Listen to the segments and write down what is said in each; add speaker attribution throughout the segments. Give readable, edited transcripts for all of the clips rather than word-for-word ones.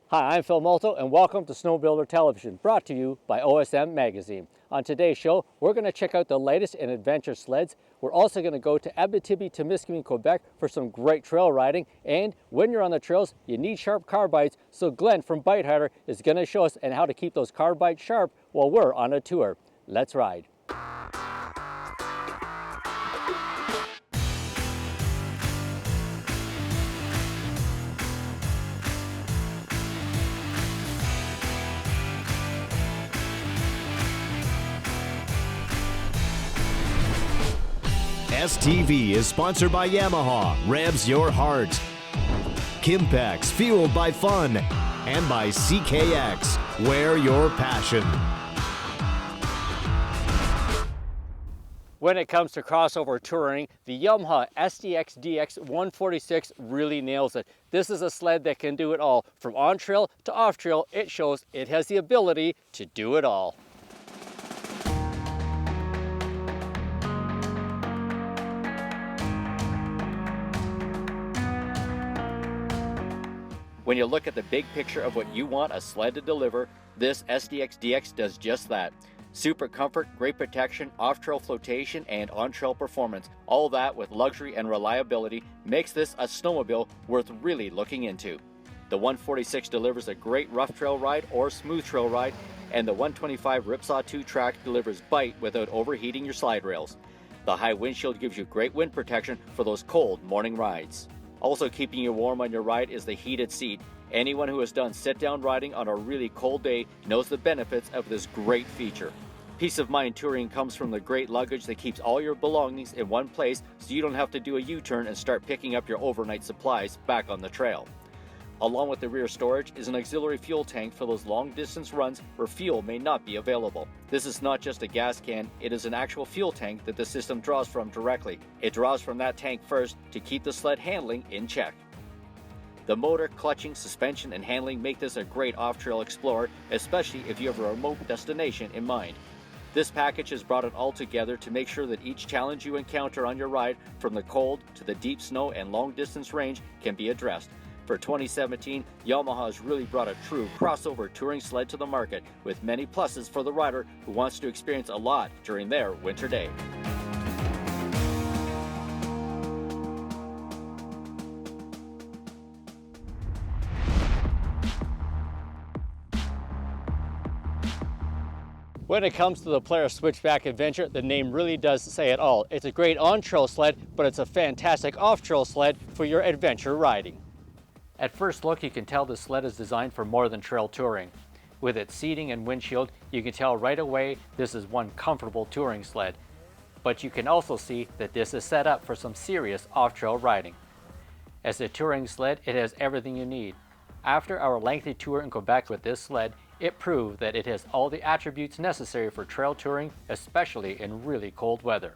Speaker 1: Hi, I'm Phil Molto, and welcome to Snowbuilder Television, brought to you by OSM Magazine. On today's show, we're going to check out the latest in adventure sleds. We're also going to go to Abitibi-Témiscamingue, Quebec for some great trail riding. And when you're on the trails, you need sharp carbides, so Glenn from Bite Harder is going to show us and how to keep those carbides sharp while we're on a tour. Let's ride.
Speaker 2: STV is sponsored by Yamaha, revs your heart. Kimpex, fueled by fun. And by CKX, wear your passion.
Speaker 1: When it comes to crossover touring, the Yamaha SDX DX 146 really nails it. This is a sled that can do it all. From on-trail to off-trail, it shows it has the ability to do it all. When you look at the big picture of what you want a sled to deliver, this SDX DX does just that. Super comfort, great protection, off-trail flotation, and on-trail performance. All that with luxury and reliability makes this a snowmobile worth really looking into. The 146 delivers a great rough trail ride or smooth trail ride, and the 125 Ripsaw 2 track delivers bite without overheating your slide rails. The high windshield gives you great wind protection for those cold morning rides. Also keeping you warm on your ride is the heated seat. Anyone who has done sit-down riding on a really cold day knows the benefits of this great feature. Peace of mind touring comes from the great luggage that keeps all your belongings in one place so you don't have to do a U-turn and start picking up your overnight supplies back on the trail. Along with the rear storage is an auxiliary fuel tank for those long-distance runs where fuel may not be available. This is not just a gas can, it is an actual fuel tank that the system draws from directly. It draws from that tank first to keep the sled handling in check. The motor, clutching, suspension, and handling make this a great off-trail explorer, especially if you have a remote destination in mind. This package has brought it all together to make sure that each challenge you encounter on your ride, from the cold to the deep snow and long-distance range, can be addressed. For 2017, Yamaha has really brought a true crossover touring sled to the market, with many pluses for the rider who wants to experience a lot during their winter day. When it comes to the Polaris Switchback Adventure, the name really does say it all. It's a great on-trail sled, but it's a fantastic off-trail sled for your adventure riding. At first look, you can tell this sled is designed for more than trail touring. With its seating and windshield, you can tell right away this is one comfortable touring sled. But you can also see that this is set up for some serious off-trail riding. As a touring sled, it has everything you need. After our lengthy tour in Quebec with this sled, it proved that it has all the attributes necessary for trail touring, especially in really cold weather.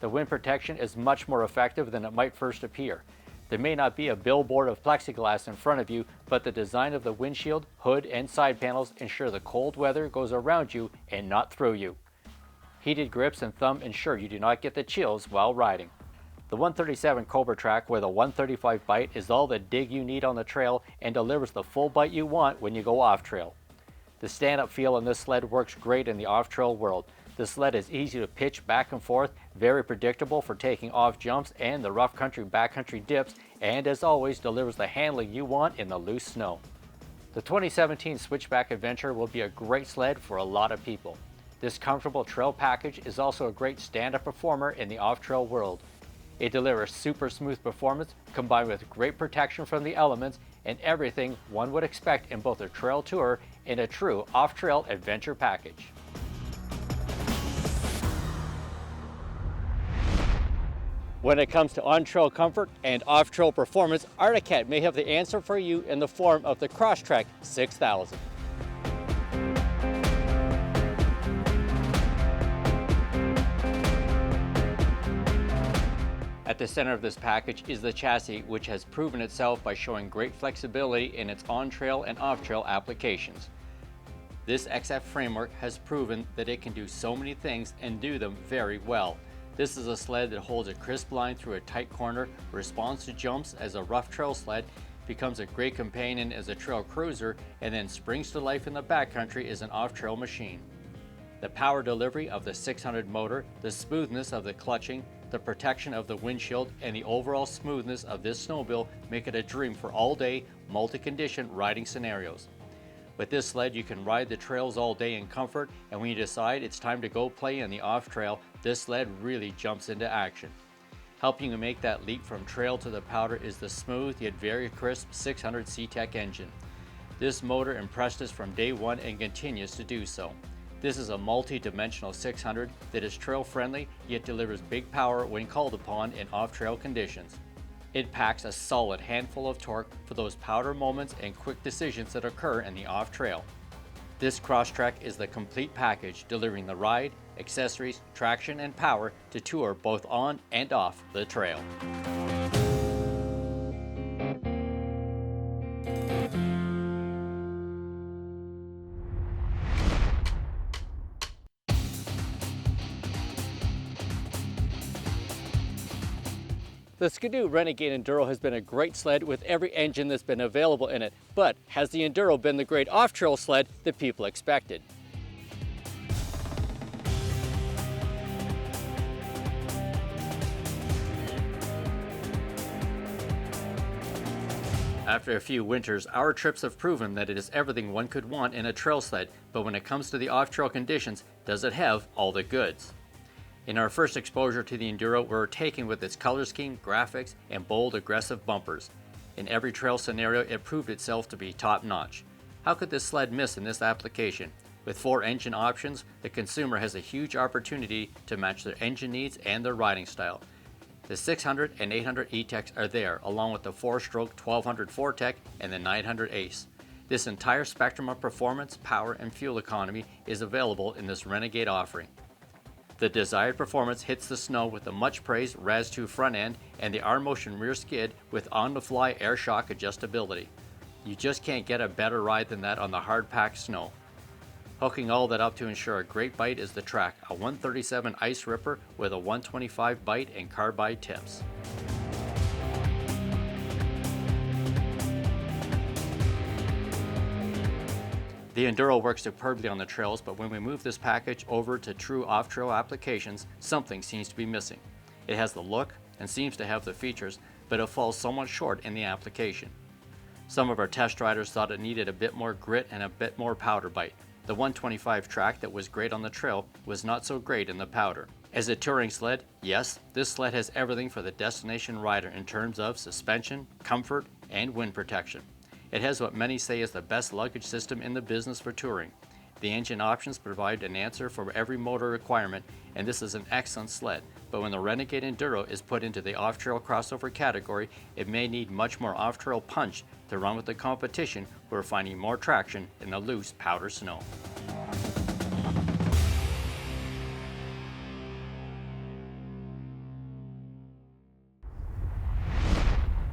Speaker 1: The wind protection is much more effective than it might first appear. There may not be a billboard of plexiglass in front of you, but the design of the windshield, hood, and side panels ensure the cold weather goes around you and not through you. Heated grips and thumb ensure you do not get the chills while riding. The 137 Cobra Track with a 135 bite is all the dig you need on the trail and delivers the full bite you want when you go off-trail. The stand-up feel on this sled works great in the off-trail world. The sled is easy to pitch back and forth, very predictable for taking off jumps and the rough country backcountry dips, and as always delivers the handling you want in the loose snow. The 2017 Switchback Adventure will be a great sled for a lot of people. This comfortable trail package is also a great stand-up performer in the off-trail world. It delivers super smooth performance combined with great protection from the elements and everything one would expect in both a trail tour and a true off-trail adventure package. When it comes to on-trail comfort and off-trail performance, Arctic Cat may have the answer for you in the form of the Crosstrek 6000. At the center of this package is the chassis, which has proven itself by showing great flexibility in its on-trail and off-trail applications. This XF framework has proven that it can do so many things and do them very well. This is a sled that holds a crisp line through a tight corner, responds to jumps as a rough trail sled, becomes a great companion as a trail cruiser, and then springs to life in the backcountry as an off-trail machine. The power delivery of the 600 motor, the smoothness of the clutching, the protection of the windshield, and the overall smoothness of this snowmobile make it a dream for all-day, multi-condition riding scenarios. With this sled, you can ride the trails all day in comfort, and when you decide it's time to go play in the off-trail, this sled really jumps into action. Helping you make that leap from trail to the powder is the smooth yet very crisp 600 C-Tech engine. This motor impressed us from day one and continues to do so. This is a multi-dimensional 600 that is trail-friendly yet delivers big power when called upon in off-trail conditions. It packs a solid handful of torque for those powder moments and quick decisions that occur in the off-trail. This Crosstrek is the complete package, delivering the ride, accessories, traction, and power to tour both on and off the trail. The Ski-Doo Renegade Enduro has been a great sled with every engine that's been available in it, but has the Enduro been the great off-trail sled that people expected? After a few winters, our trips have proven that it is everything one could want in a trail sled, but when it comes to the off-trail conditions, does it have all the goods? In our first exposure to the Enduro, we were taken with its color scheme, graphics, and bold, aggressive bumpers. In every trail scenario, it proved itself to be top-notch. How could this sled miss in this application? With 4 engine options, the consumer has a huge opportunity to match their engine needs and their riding style. The 600 and 800 E-Techs are there, along with the 4-stroke 1200 4-Tech and the 900 Ace. This entire spectrum of performance, power, and fuel economy is available in this Renegade offering. The desired performance hits the snow with the much-praised Raz2 front end and the R-Motion rear skid with on-the-fly air shock adjustability. You just can't get a better ride than that on the hard-packed snow. Hooking all that up to ensure a great bite is the Track, a 137 Ice Ripper with a 125 bite and carbide tips. The Enduro works superbly on the trails, but when we move this package over to true off-trail applications, something seems to be missing. It has the look and seems to have the features, but it falls somewhat short in the application. Some of our test riders thought it needed a bit more grit and a bit more powder bite. The 125 Track that was great on the trail was not so great in the powder. As a touring sled, yes, this sled has everything for the destination rider in terms of suspension, comfort, and wind protection. It has what many say is the best luggage system in the business for touring. The engine options provide an answer for every motor requirement, and this is an excellent sled. But when the Renegade Enduro is put into the off-trail crossover category, it may need much more off-trail punch to run with the competition who are finding more traction in the loose powder snow.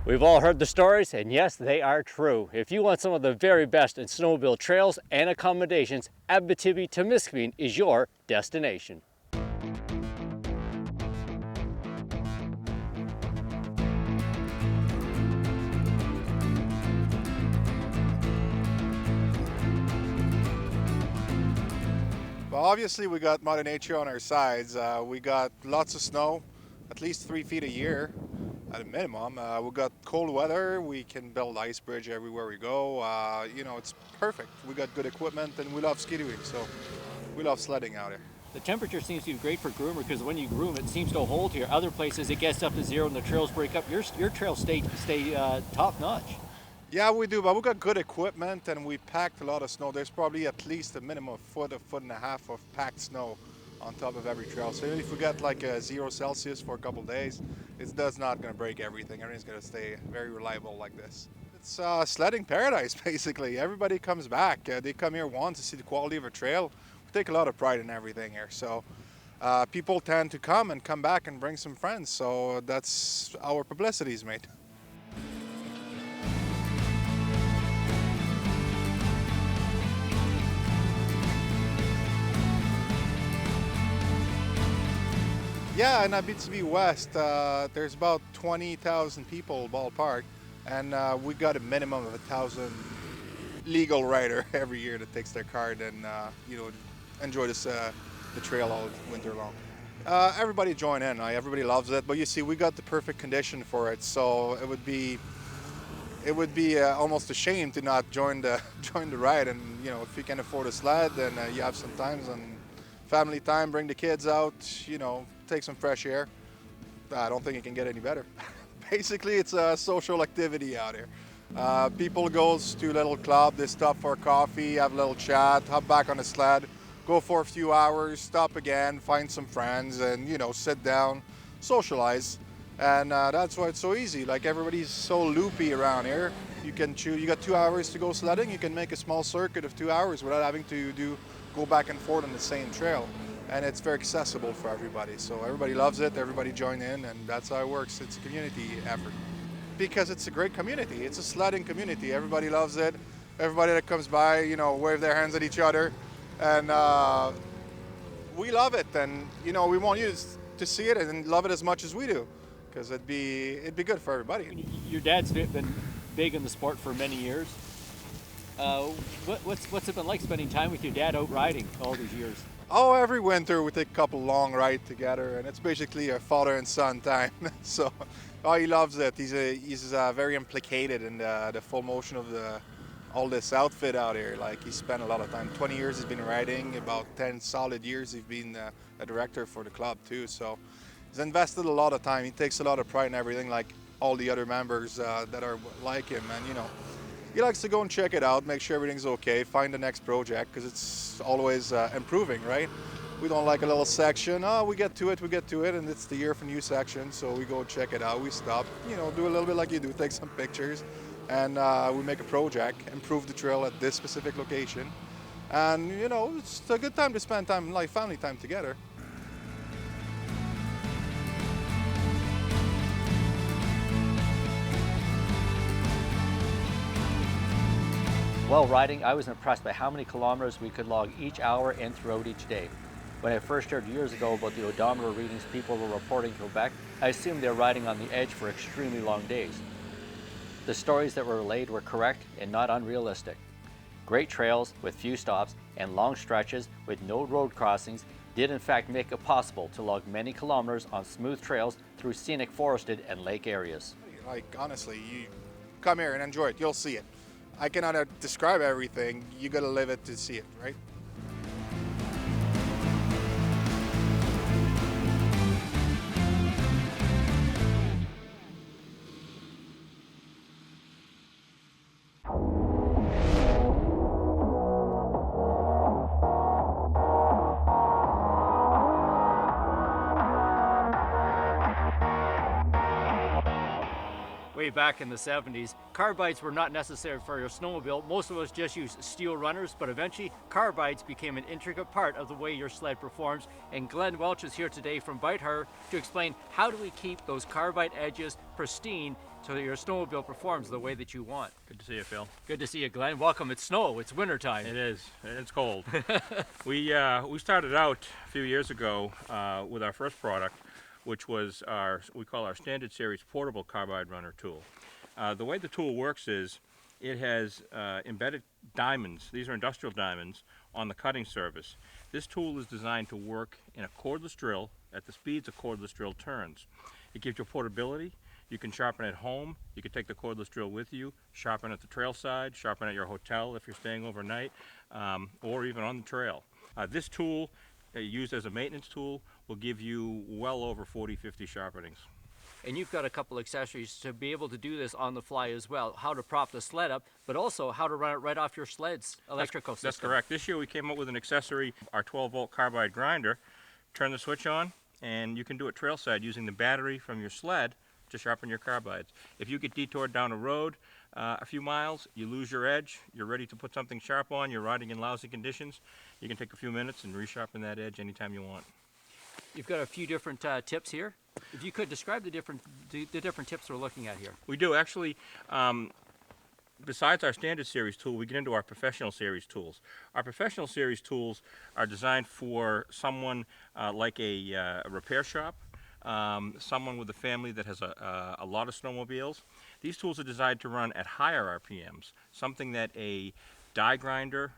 Speaker 1: We've all heard the stories, and yes, they are true. If you want some of the very best in snowmobile trails and accommodations, Abitibi-Temiskaming is your destination.
Speaker 3: Well, obviously we got Mother Nature on our sides. We got lots of snow, at least 3 feet a year. At a minimum, we got cold weather. We can build ice bridge everywhere we go. You know, it's perfect. We got good equipment, and we love ski-doing, so we love sledding out here.
Speaker 1: The temperature seems to be great for groomer because when you groom, it seems to hold here. Other places, it gets up to 0 and the trails break up. Your trails stay top notch.
Speaker 3: Yeah, we do, but we got good equipment, and we packed a lot of snow. There's probably at least a minimum of a foot and a half of packed snow on top of every trail. So even if we get like a 0 Celsius for a couple days, it's not going to break everything. Everything's going to stay very reliable like this. It's sledding paradise, basically. Everybody comes back. They come here once to see the quality of a trail. We take a lot of pride in everything here. So people tend to come back and bring some friends. So that's our publicity is made. Yeah, in Abitibi West, there's about 20,000 people ballpark. And we got a minimum of 1,000 legal rider every year that takes their card and enjoy the trail all winter long. Everybody join in. Everybody loves it, but you see, we got the perfect condition for it, so it would be almost a shame to not join the join the ride. And if you can afford a sled, then you have some times and family time, bring the kids out, take some fresh air. I don't think it can get any better. Basically, it's a social activity out here. People goes to a little club, they stop for coffee, have a little chat, hop back on a sled, go for a few hours, stop again, find some friends, and sit down, socialize. And that's why it's so easy. Like, everybody's so loopy around here. You can choose. You got 2 hours to go sledding. You can make a small circuit of 2 hours without having to go back and forth on the same trail. And it's very accessible for everybody. So everybody loves it. Everybody join in, and that's how it works. It's a community effort because it's a great community. It's a sledding community. Everybody loves it. Everybody that comes by, wave their hands at each other, and we love it. And we want you to see it and love it as much as we do, because it'd be good for everybody.
Speaker 1: Your dad's been big in the sport for many years. What's it been like spending time with your dad out riding all these years?
Speaker 3: Oh, every winter we take a couple long rides together, and it's basically a father and son time. So, he loves it. He's very implicated in the full motion of all this outfit out here. Like, he spent a lot of time. 20 years he's been riding. About 10 solid years he's been a director for the club too. So, he's invested a lot of time. He takes a lot of pride in everything, like all the other members that are like him. And he likes to go and check it out, make sure everything's okay, find the next project, because it's always improving, right? We don't like a little section. We get to it, and it's the year for new section, so we go check it out. We stop, do a little bit like you do, take some pictures, and we make a project, improve the trail at this specific location. And, it's a good time to spend time, like family time together.
Speaker 1: While riding, I was impressed by how many kilometers we could log each hour and throughout each day. When I first heard years ago about the odometer readings people were reporting in Quebec, I assumed they were riding on the edge for extremely long days. The stories that were relayed were correct and not unrealistic. Great trails with few stops and long stretches with no road crossings did in fact make it possible to log many kilometers on smooth trails through scenic forested and lake areas.
Speaker 3: Like, honestly, you come here and enjoy it. You'll see it. I cannot describe everything. You gotta live it to see it, right?
Speaker 1: Way back in the 70s, carbides were not necessary for your snowmobile. Most of us just used steel runners, but eventually carbides became an intricate part of the way your sled performs. And Glenn Welch is here today from Bythar to explain how do we keep those carbide edges pristine so that your snowmobile performs the way that you want.
Speaker 4: Good to see you, Phil.
Speaker 1: Good to see you, Glenn. Welcome. It's snow. It's wintertime.
Speaker 4: It is. It's cold. We started out a few years ago with our first product, which was we call our Standard Series Portable Carbide Runner tool. The way the tool works is it has embedded diamonds. These are industrial diamonds on the cutting surface. This tool is designed to work in a cordless drill at the speeds a cordless drill turns. It gives you portability. You can sharpen at home. You can take the cordless drill with you, sharpen at the trail side, sharpen at your hotel if you're staying overnight, or even on the trail. This tool, used as a maintenance tool, will give you well over 40, 50 sharpenings.
Speaker 1: And you've got a couple accessories to be able to do this on the fly as well. How to prop the sled up, but also how to run it right off your sled's electrical system.
Speaker 4: That's correct. This year we came up with an accessory, our 12-volt carbide grinder. Turn the switch on, and you can do it trailside using the battery from your sled to sharpen your carbides. If you get detoured down a road a few miles, you lose your edge, you're ready to put something sharp on, you're riding in lousy conditions, you can take a few minutes and resharpen that edge anytime you want.
Speaker 1: You've got a few different tips here. If you could describe the different tips we're looking at here.
Speaker 4: We do actually. Besides our Standard Series tool, we get into our Professional Series tools. Our Professional Series tools are designed for someone like a repair shop, someone with a family that has a lot of snowmobiles. These tools are designed to run at higher RPMs, something that a die grinder,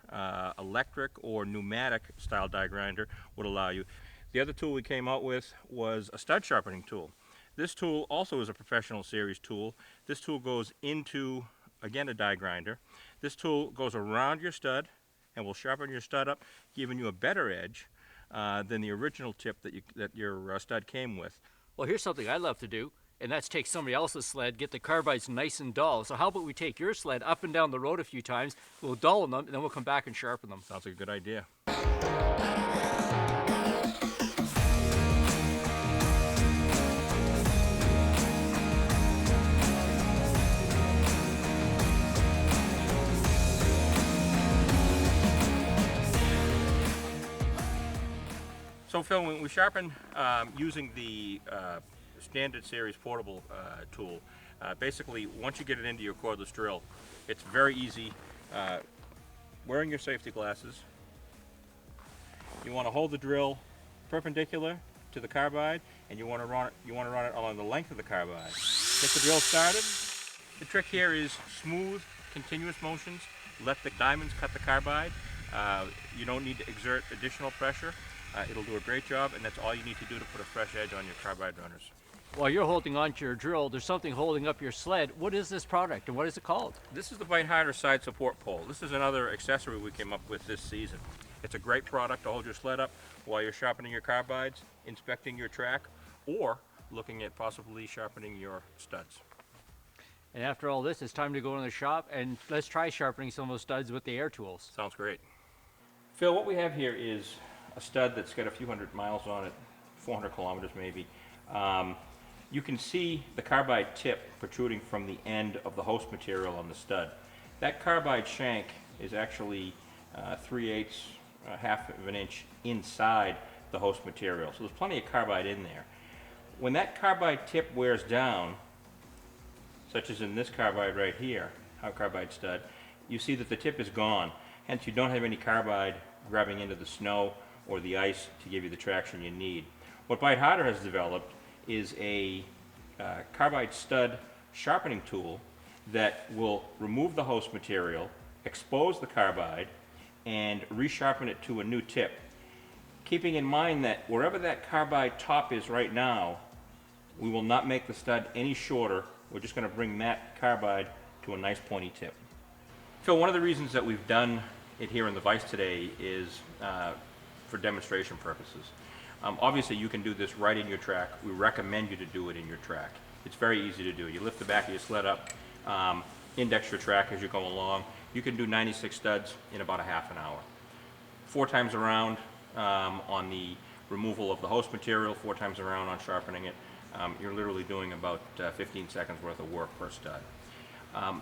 Speaker 4: electric or pneumatic style die grinder would allow you. The other tool we came out with was a stud sharpening tool. This tool also is a professional series tool. This tool goes into, again, a die grinder. This tool goes around your stud and will sharpen your stud up, giving you a better edge than the original tip that your stud came with.
Speaker 1: Well, here's something I love to do, and that's take somebody else's sled, get the carbides nice and dull. So how about we take your sled up and down the road a few times, we'll dull them, and then we'll come back and sharpen them.
Speaker 4: Sounds like a good idea. So Phil, when we sharpen using the standard series portable tool, basically once you get it into your cordless drill, it's very easy. Wearing your safety glasses, you want to hold the drill perpendicular to the carbide, and you want to run it along the length of the carbide. Get the drill started. The trick here is smooth, continuous motions. Let the diamonds cut the carbide. You don't need to exert additional pressure. It'll do a great job, and that's all you need to do to put a fresh edge on your carbide runners.
Speaker 1: While you're holding on to your drill, there's something holding up your sled. What is this product, and what is it called?
Speaker 4: This is the Bite Harder side support pole. This is another accessory we came up with this season. It's a great product to hold your sled up while you're sharpening your carbides, inspecting your track, or looking at possibly sharpening your studs.
Speaker 1: And after all this, it's time to go in the shop, and let's try sharpening some of those studs with the air tools.
Speaker 4: Sounds great. Phil, what we have here is a stud that's got a few hundred miles on it, 400 kilometers maybe. You can see the carbide tip protruding from the end of the host material on the stud. That carbide shank is actually 3/8, half of an inch inside the host material. So there's plenty of carbide in there. When that carbide tip wears down, such as in this carbide right here, our carbide stud, you see that the tip is gone. Hence you don't have any carbide grabbing into the snow or the ice to give you the traction you need. What Bite Harder has developed is a carbide stud sharpening tool that will remove the host material, expose the carbide, and resharpen it to a new tip. Keeping in mind that wherever that carbide top is right now, we will not make the stud any shorter. We're just going to bring that carbide to a nice pointy tip. Phil, one of the reasons that we've done it here in the vise today is for demonstration purposes. Obviously you can do this right in your track. We recommend you to do it in your track. It's very easy to do. You lift the back of your sled up, index your track as you go along. You can do 96 studs in about a half an hour. 4 times around on the removal of the host material, 4 times around on sharpening it. You're literally doing about 15 seconds worth of work per stud.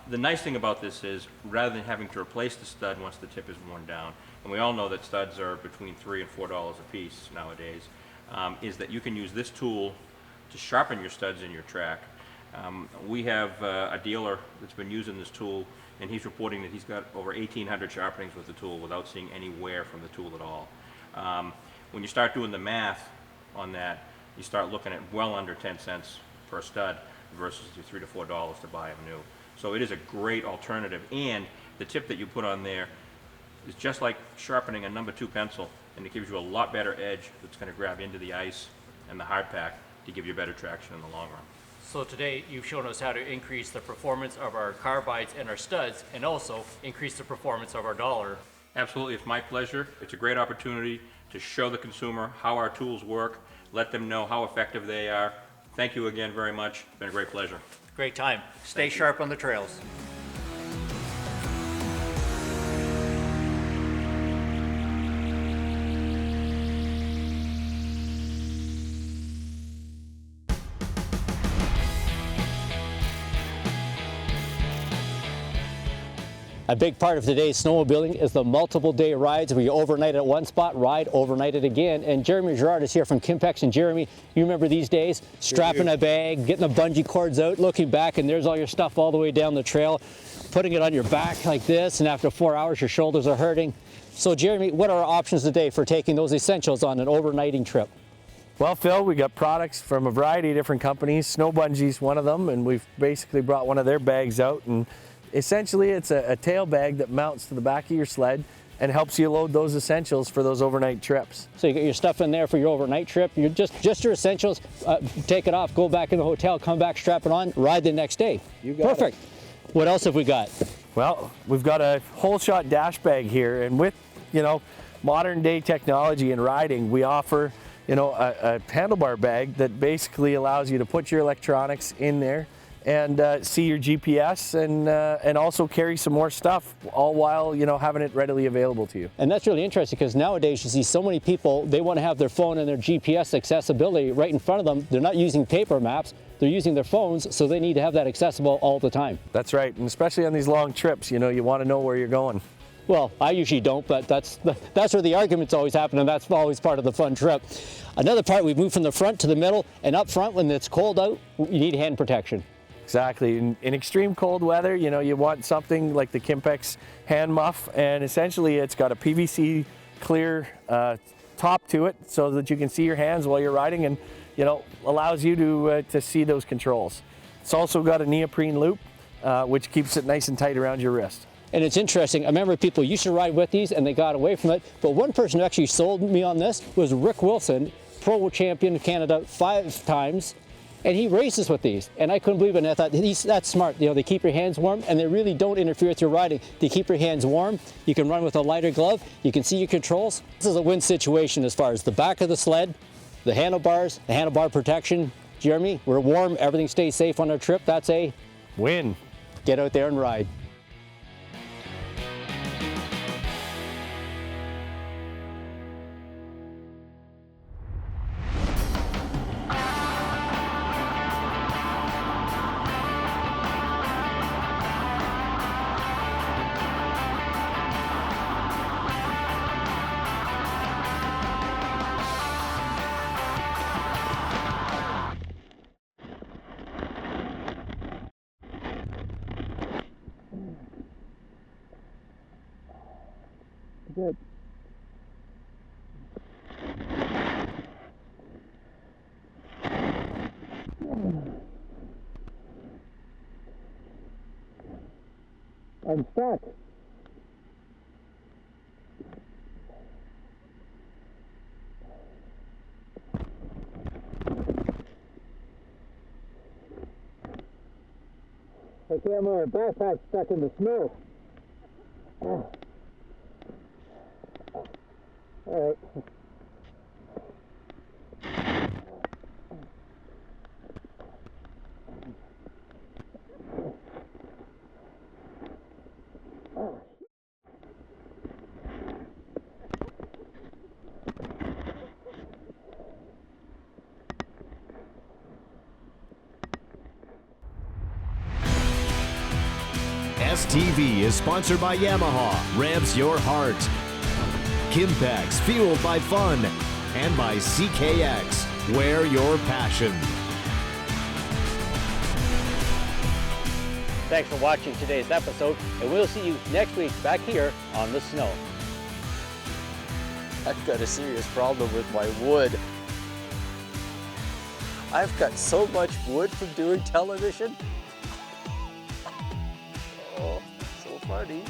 Speaker 4: The nice thing about this is, rather than having to replace the stud once the tip is worn down, and we all know that studs are between $3 and $4 a piece nowadays, is that you can use this tool to sharpen your studs in your track. We have a dealer that's been using this tool, and he's reporting that he's got over 1,800 sharpenings with the tool without seeing any wear from the tool at all. When you start doing the math on that, you start looking at well under 10 cents per stud versus the $3 to $4 to buy them new. So it is a great alternative, and the tip that you put on there is just like sharpening a number 2 pencil, and it gives you a lot better edge that's going to grab into the ice and the hard pack to give you better traction in the long run.
Speaker 1: So today you've shown us how to increase the performance of our carbides and our studs, and also increase the performance of our dollar.
Speaker 4: Absolutely, it's my pleasure. It's a great opportunity to show the consumer how our tools work, let them know how effective they are. Thank you again very much. It's been a great pleasure.
Speaker 1: Great time. Stay sharp on the trails. A big part of today's snowmobiling is the multiple day rides where you overnight at one spot, ride, overnight it again. And Jeremy Gerard is here from Kimpex. And Jeremy, you remember these days? Strapping a bag, getting the bungee cords out, looking back, and there's all your stuff all the way down the trail, putting it on your back like this, and after 4 hours your shoulders are hurting. So Jeremy, what are our options today for taking those essentials on an overnighting trip?
Speaker 5: Well, Phil, we got products from a variety of different companies. Snow Bungie's one of them, and we've basically brought one of their bags out. And essentially, it's a tail bag that mounts to the back of your sled and helps you load those essentials for those overnight trips.
Speaker 1: So you get your stuff in there for your overnight trip. You're just your essentials. Take it off, go back in the hotel, come back, strap it on, ride the next day.
Speaker 5: You got
Speaker 1: Perfect. What else have we got?
Speaker 5: Well, we've got a whole shot dash bag here, and with, you know, modern day technology and riding, we offer, you know, a handlebar bag that basically allows you to put your electronics in there and see your GPS and also carry some more stuff, all while, you know, having it readily available to you.
Speaker 1: And that's really interesting because nowadays you see so many people, they want to have their phone and their GPS accessibility right in front of them. They're not using paper maps, they're using their phones, so they need to have that accessible all the time.
Speaker 5: That's right, and especially on these long trips, you know, you want to know where you're going.
Speaker 1: Well, I usually don't, but that's where the arguments always happen, and that's always part of the fun trip. Another part, we've moved from the front to the middle, and up front when it's cold out, you need hand protection.
Speaker 5: Exactly. In extreme cold weather, you know, you want something like the Kimpex hand muff, and essentially it's got a PVC clear top to it so that you can see your hands while you're riding, and, you know, allows you to see those controls. It's also got a neoprene loop, which keeps it nice and tight around your wrist.
Speaker 1: And it's interesting, I remember people used to ride with these and they got away from it, but one person who actually sold me on this was Rick Wilson, Pro Champion of Canada 5 times, and he races with these. And I couldn't believe it, and I thought, that's smart. You know, they keep your hands warm and they really don't interfere with your riding. They keep your hands warm, you can run with a lighter glove, you can see your controls. This is a win situation as far as the back of the sled, the handlebars, the handlebar protection. Jeremy, we're warm, everything stays safe on our trip. That's a
Speaker 5: win.
Speaker 1: Get out there and ride. Good. I'm stuck. Okay, I'm on a backpack stuck in the snow. All right.
Speaker 2: STV is sponsored by Yamaha, revs your heart. Kimpex, fueled by fun. And by CKX, wear your passion.
Speaker 1: Thanks for watching today's episode, and we'll see you next week back here on the snow. I've got a serious problem with my wood. I've got so much wood from doing television. Oh, so funny.